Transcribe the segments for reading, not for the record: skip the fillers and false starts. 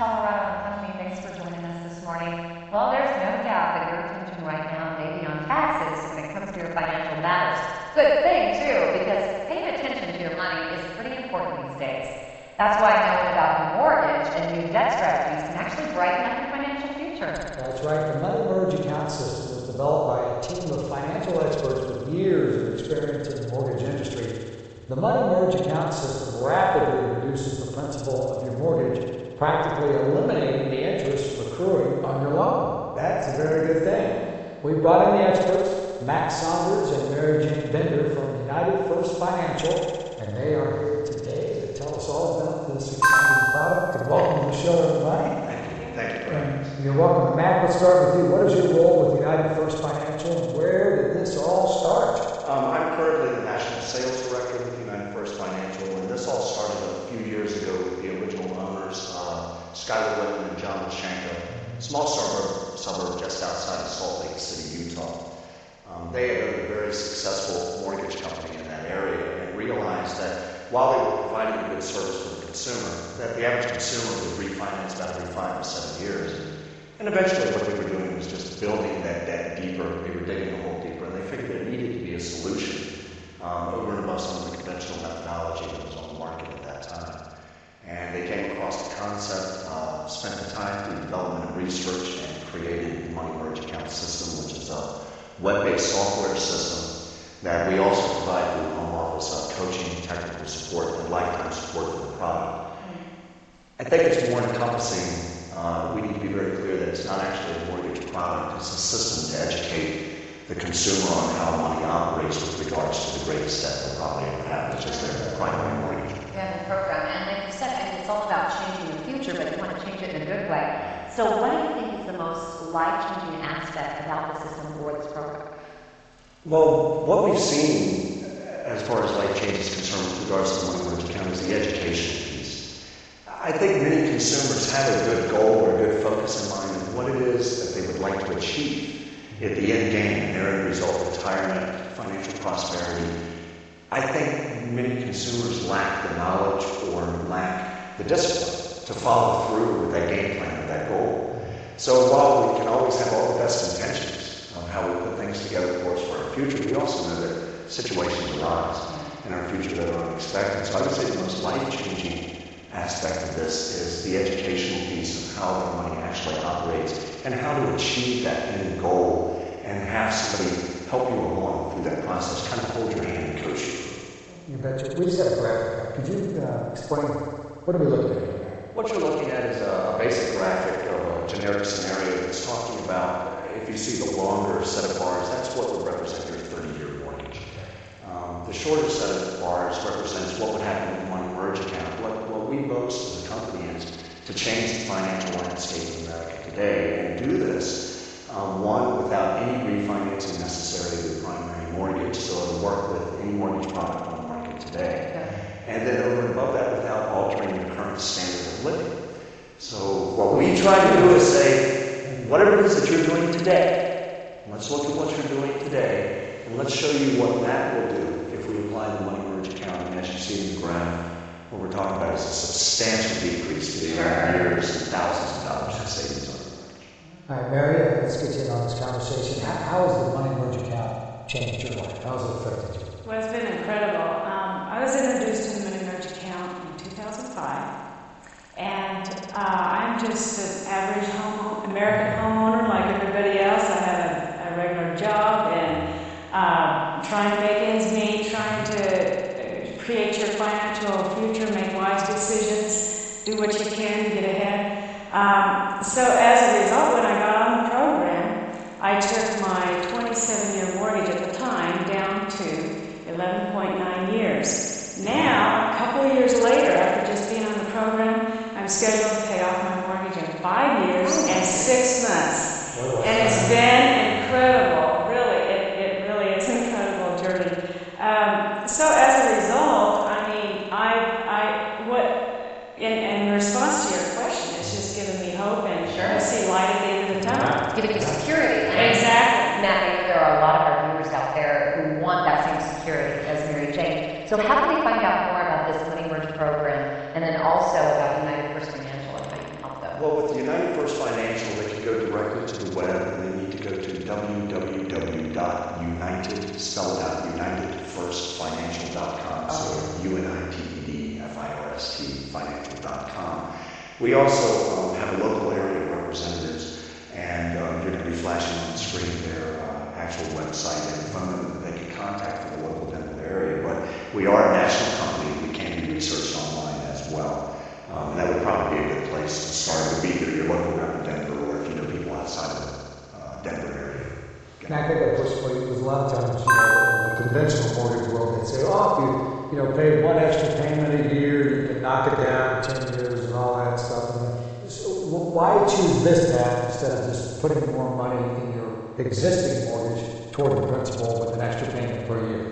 Colorado and Company. Thanks for joining us this morning. Well, there's no doubt that your attention right now may be on taxes when it comes to your financial matters. Good thing, too, because paying attention to your money is pretty important these days. That's why knowing about your mortgage and new debt strategies can actually brighten up your financial future. That's right. The Money Merge account system was developed by a team of financial experts with years of experience in the mortgage industry. The Money Merge account system rapidly reduces the principal of your mortgage, practically eliminating the interest accruing on your loan. That's a very good thing. We brought in the experts, Max Saunders and Mary Jane Bender from United First Financial, and they are here today to tell us all about this exciting product. And welcome to the show, everybody. Thank you, Brian. You're welcome. Matt, let's start with you. What is your role with United First Financial, and where did this all start? I'm currently the National Sales Director with United First Financial, and this all started a few years ago with the original owners, Skylar Whitman and John Lashanko, a small suburb just outside of Salt Lake City, Utah. They had owned a very successful mortgage company in that area and realized that while they were providing a good service for the consumer, that the average consumer would refinance about every 5 to 7 years. And eventually what they were doing was just building that debt deeper. They were digging a hole deeper, and they figured there needed to be a solution over and above some of the conventional methodology that was on the market at that time. And they came across the concept, spent the time through development and research, and created the Money Merge account system, which is a web-based software system that we also provide through the home office coaching, technical support, and lifetime support for the product. I think it's more encompassing. We need to be very clear that it's not actually a mortgage product. It's a system to educate the consumer on how money operates with regards to the greatest debt they'll probably ever have, which is their primary mortgage. Yeah, the program. And like you said, I mean, it's all about changing the future, but you want to change it in a good way. So what do you think is the most life-changing aspect about the system or this program? Well, what we've seen as far as life change is concerned with regards to the Money Merge account is the education piece. I think many consumers have a good goal or a good focus in mind of what it is that they would like to achieve at the end game, and their end result, retirement, financial prosperity. I think many consumers lack the knowledge or lack the discipline to follow through with that game plan or that goal. So while we can always have all the best intentions of how we put things together, of course, for our future, we also know that situations arise in our future that are unexpected. So I would say the most life-changing aspect of this is the educational piece of how the money actually operates and how to achieve that end goal and have somebody help you along through that process, kind of hold your hand and coach you. You betcha. We just had a graphic up. Could you explain, what are we looking at here? What you're looking at is a basic graphic of a generic scenario that's talking about, if you see the longer set of bars, that's what would represent your 30-year mortgage. The shorter set of bars represents what would happen with the Money Merge account. What we boast as a company is to change the financial landscape of America today and do this, one, without any refinancing necessary of the primary mortgage, so it'll work with any mortgage product on the market today. And then over and above that, without altering the current standard of living. So what we try to do is say, whatever it is that you're doing today, let's look at what you're doing today, and let's show you what that will do if we apply the Money Merge account. And as you see in the graph, what we're talking about is a substantial decrease to the years and thousands of dollars in savings on the mortgage. All right, Mary, let's get you in on this conversation. How has the Money Merge account changed your life? How has it affected you? Well, it's been incredible. I was introduced to the Money Merge account in 2005, and I'm just an average American homeowner like everybody else. I have a regular job and trying to make ends meet, trying to create your financial future, make wise decisions, do what you can to get ahead. So as a result, when I got on the program, I took my 27-year mortgage at the time down to 11.9 years. Now, a couple of years later, after just being on the program, I'm scheduled to pay off my mortgage in 5 years and 6 months. And it's been incredible. Really, it really is an incredible journey. So as a result, I mean, in response to your question, it's just given me hope and I see light at the end of the tunnel. Giving you security. Exactly. Matt, I know there are a lot of our viewers out there who want that same security as Mary Jane. So how can they find out more about this Money Merge program and then also about United First Financial and how you can help them? Well, with United First Financial, they can go directly to the web, and they need to go to www.united, spell it out, unitedfirstfinancial.com. So UNITEDFIRST financial.com. We also have a local area of representatives, and you're going to be flashing on the screen their actual website and phone number that they can contact for the local Denver area. But we are a national company. We can be researched online as well. And that would probably be a good place to start. It would be either your local rep in Denver, or if you know people outside of the Denver area. And I think that puts for you, because a lot of times, in the conventional mortgage world, they say, oh, if you pay one extra payment a year, you can knock it down 10 years and all that stuff. And so why choose this path instead of just putting more money in your existing mortgage toward the principal with an extra payment per year?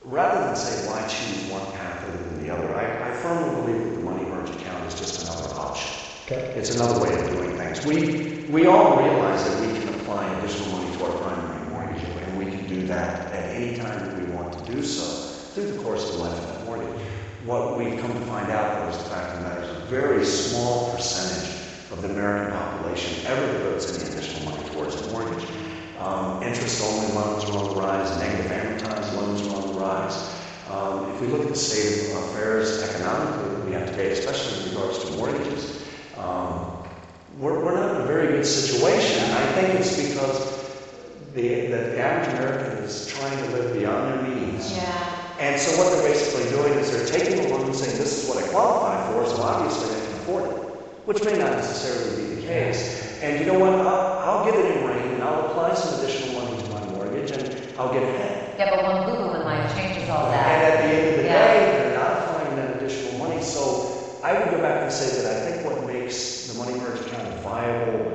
Rather than say why choose one path other than the other, I firmly believe that the money merge account is just another option. Okay. It's another way of doing things. We all realize that we can apply additional money to our primary mortgage, and we can do that at any time that we want to do so through the course of the life of that mortgage. What we've come to find out, though, is the fact of the matter is a very small percentage of the American population ever devotes any additional money towards a mortgage. Interest-only loans are on the rise, negative amortized loans are on the rise. If we look at the state of affairs economically that we have today, especially in regards to mortgages, we're not in a very good situation. And I think it's because the average American is trying to live beyond their means. Yeah. And so what they're basically doing is they're taking a loan and saying, this is what I qualify for, so obviously I can afford it, which may not necessarily be the case. And you know what? I'll give it in rain, and I'll apply some additional money to my mortgage, and I'll get ahead. Yeah, but one boo-boo in life changes all that. And at the end of the day, they're not applying that additional money. So I would go back and say that I think what makes the money merge account a viable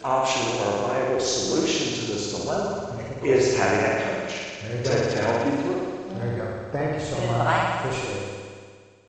option or a viable solution to this dilemma is having that coach to help you through. There you go. Thank you so Good much. advice. Appreciate it.